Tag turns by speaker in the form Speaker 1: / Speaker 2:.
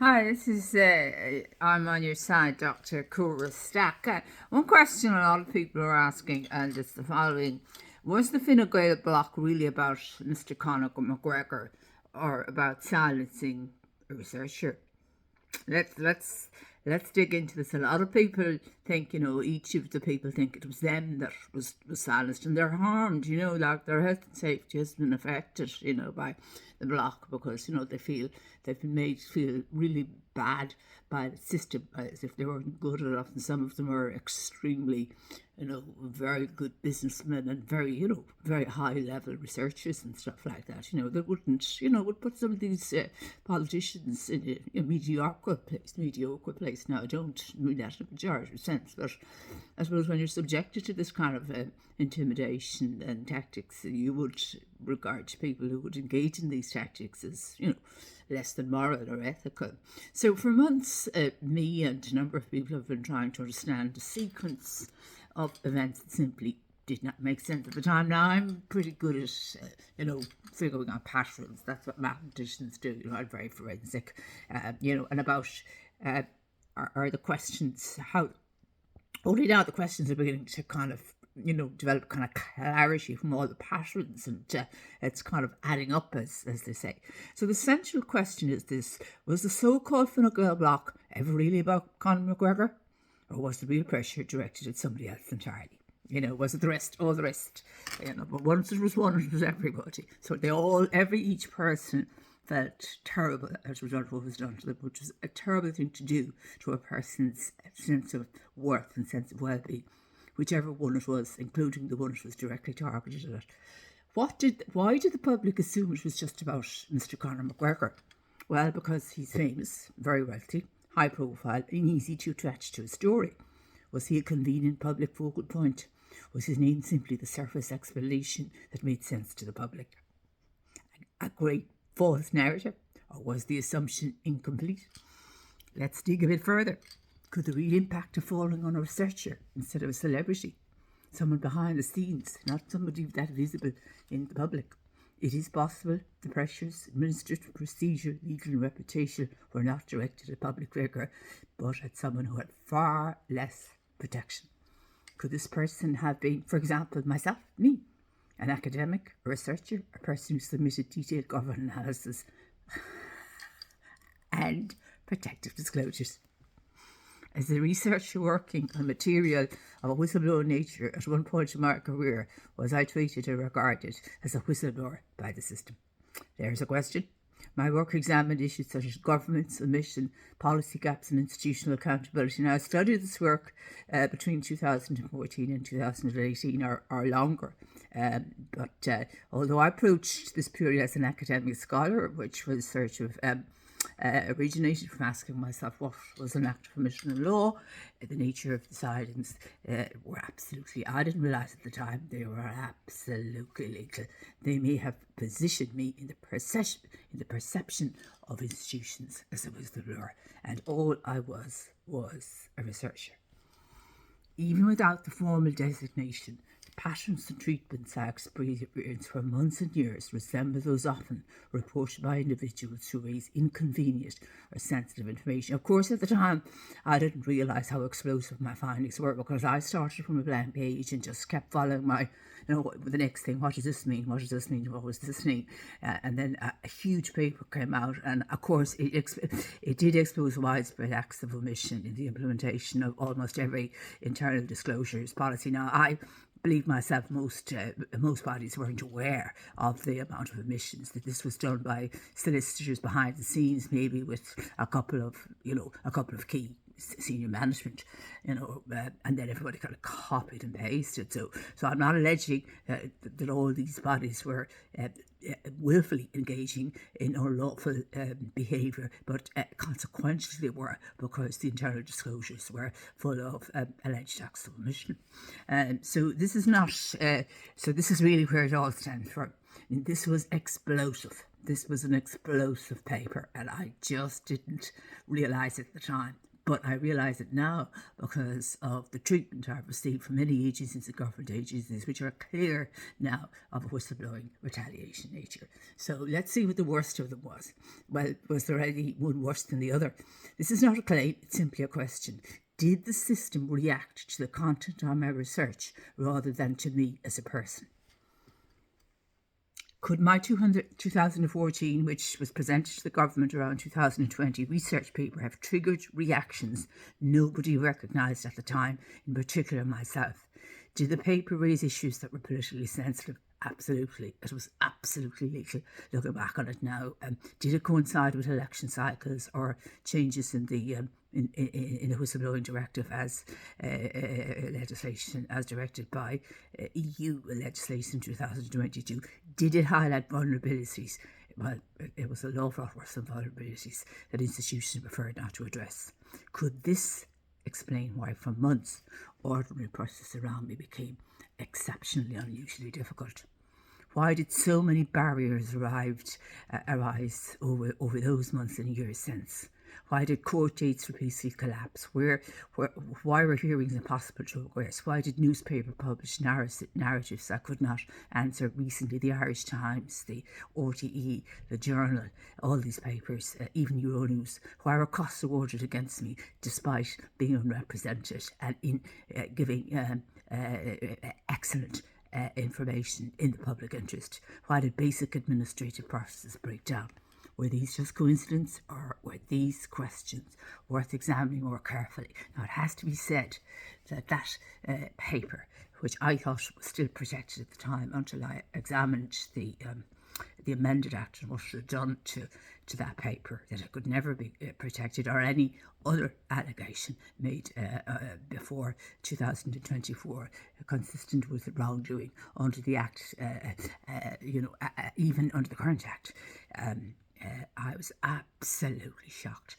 Speaker 1: Hi, this is I'm on your side, Dr. Cora Stack. One question a lot of people are asking, and it's the following: was the Gael block really about Mr. Conor McGregor, or about silencing a researcher? Let's dig into this. A lot of people think, each of the people think it was them that was silenced, and they're harmed. Like their health and safety has been affected, by the block, because they feel they've been made to feel really bad by the system, as if they weren't good enough. And some of them are extremely, very good businessmen and very high level researchers and stuff like that. That wouldn't, would put some of these politicians in a mediocre place. Now, I don't mean that in a pejorative sense, but I suppose when you're subjected to this kind of intimidation and tactics, you would regard people who would engage in these tactics as, less than moral or ethical. So for months, me and a number of people have been trying to understand the sequence of events that simply did not make sense at the time. Now, I'm pretty good at, figuring out patterns. That's what mathematicians do. I'm very forensic, and about are the questions, how only now the questions are beginning to kind of develop kind of clarity from all the patterns, and it's kind of adding up, as they say. So the central question is this: was the so-called Gael block ever really about Conor McGregor, or was the real pressure directed at somebody else entirely? Was it the rest, all the rest? But once it was one, it was everybody. So each person felt terrible as a result of what was done to them, which was a terrible thing to do to a person's sense of worth and sense of well-being, whichever one it was, including the one that was directly targeted at it. Why did the public assume it was just about Mr. Conor McGregor? Well, because he's famous, very wealthy, high profile, and easy to attach to a story. Was he a convenient public focal point? Was his name simply the surface explanation that made sense to the public? A great false narrative? Or was the assumption incomplete? Let's dig a bit further. Could the real impact of falling on a researcher instead of a celebrity? Someone behind the scenes, not somebody that visible in the public. It is possible the pressures, administrative procedure, legal and reputational, were not directed at public figure, but at someone who had far less protection. Could this person have been, for example, myself, me, an academic, a researcher, a person who submitted detailed government analysis and protective disclosures? As a researcher working on material of a whistleblower nature at one point in my career, was I treated or regarded as a whistleblower by the system? There's a question. My work examined issues such as government submission, policy gaps and institutional accountability. Now, I studied this work between 2014 and 2018 or longer. But although I approached this period as an academic scholar, which was sort of originated from asking myself what was an act of omission in law, the nature of the silence were absolutely, I didn't realise at the time, they were absolutely legal. They may have positioned me in the perception of institutions as a whistleblower, and all I was a researcher. Even without the formal designation, patterns and treatments I experienced for months and years resemble those often reported by individuals who raise inconvenient or sensitive information. Of course, at the time, I didn't realise how explosive my findings were, because I started from a blank page and just kept following my, the next thing. What does this mean? What does this mean? What was this mean? And then a huge paper came out, and of course, it did expose widespread acts of omission in the implementation of almost every internal disclosures policy. Now, I believe myself, most bodies weren't aware of the amount of omissions, that this was done by solicitors behind the scenes, maybe with a couple of key senior management, and then everybody kind of copied and pasted. So I'm not alleging that all these bodies were willfully engaging in unlawful behaviour, but consequently they were, because the internal disclosures were full of alleged acts of omission. So this is not. So this is really where it all stands from. And this was explosive. This was an explosive paper, and I just didn't realise at the time. But I realise it now because of the treatment I've received from many agencies and government agencies, which are clear now of a whistleblowing retaliation nature. So let's see what the worst of them was. Well, was there any one worse than the other? This is not a claim, it's simply a question. Did the system react to the content of my research rather than to me as a person? Could my 2014, which was presented to the government around 2020, research paper have triggered reactions nobody recognised at the time, in particular myself? Did the paper raise issues that were politically sensitive? Absolutely. It was absolutely legal looking back on it now. Did it coincide with election cycles or changes in the in the whistleblowing directive as legislation as directed by EU legislation in 2022? Did it highlight vulnerabilities? Well, it was a lot worse than vulnerabilities that institutions preferred not to address. Could this explain why for months ordinary process around me became exceptionally unusually difficult? Why did so many barriers arise over those months and years since? Why did court dates repeatedly collapse? Why were hearings impossible to progress? Why did newspaper publish narratives that could not answer recently? The Irish Times, the RTE, the Journal, all these papers, even Euronews. Why were costs awarded against me despite being unrepresented and in giving excellent information in the public interest? Why did basic administrative processes break down? Were these just coincidence, or were these questions worth examining more carefully? Now, it has to be said that paper, which I thought was still protected at the time until I examined the amended act and what it had done to that paper, that it could never be protected, or any other allegation made before 2024 consistent with wrongdoing under the act, even under the current act. I was absolutely shocked